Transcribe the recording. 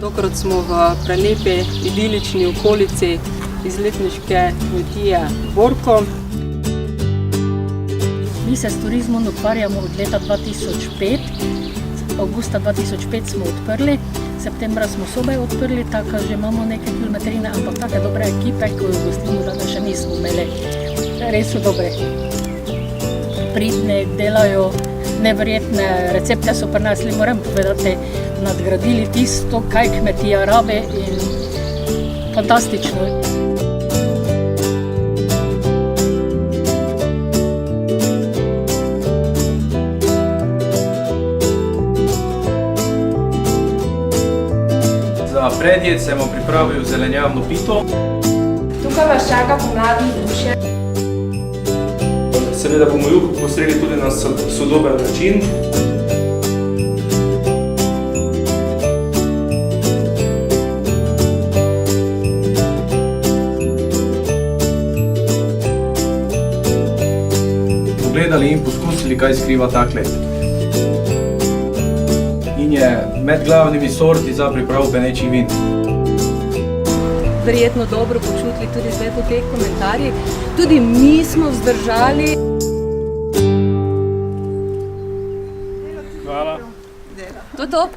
Tokrat smo v prelepi, idilični okolici izletniške kmetije Borko. Mi se s turizmom ukvarjamo od leta 2005. Avgusta 2005 smo odprli, septembra smo sobe odprli, tako že imamo neke kilometrine, ampak take dobre ekipe, ko jo gostimo, danes še nismo imeli. Res so dobre. Pridni, delajo neverjetne recepte, so prinesli, moram povedati, nadgradili tisto, kaj kmetija rabi in fantastično. Za predjed sem vam pripravil zelenjavno pito. Tukaj vas čaka pomladno vzdušje. Seveda bomo juho postregli tudi na sodoben način. Pogledali in poskusili, kaj skriva ta klet. In je med glavnimi sorti za pripravo penečih vin. Verjetno dobro počutili tudi zdaj po teh komentarjih. Tudi mi smo vzdržali. Hvala. To je to.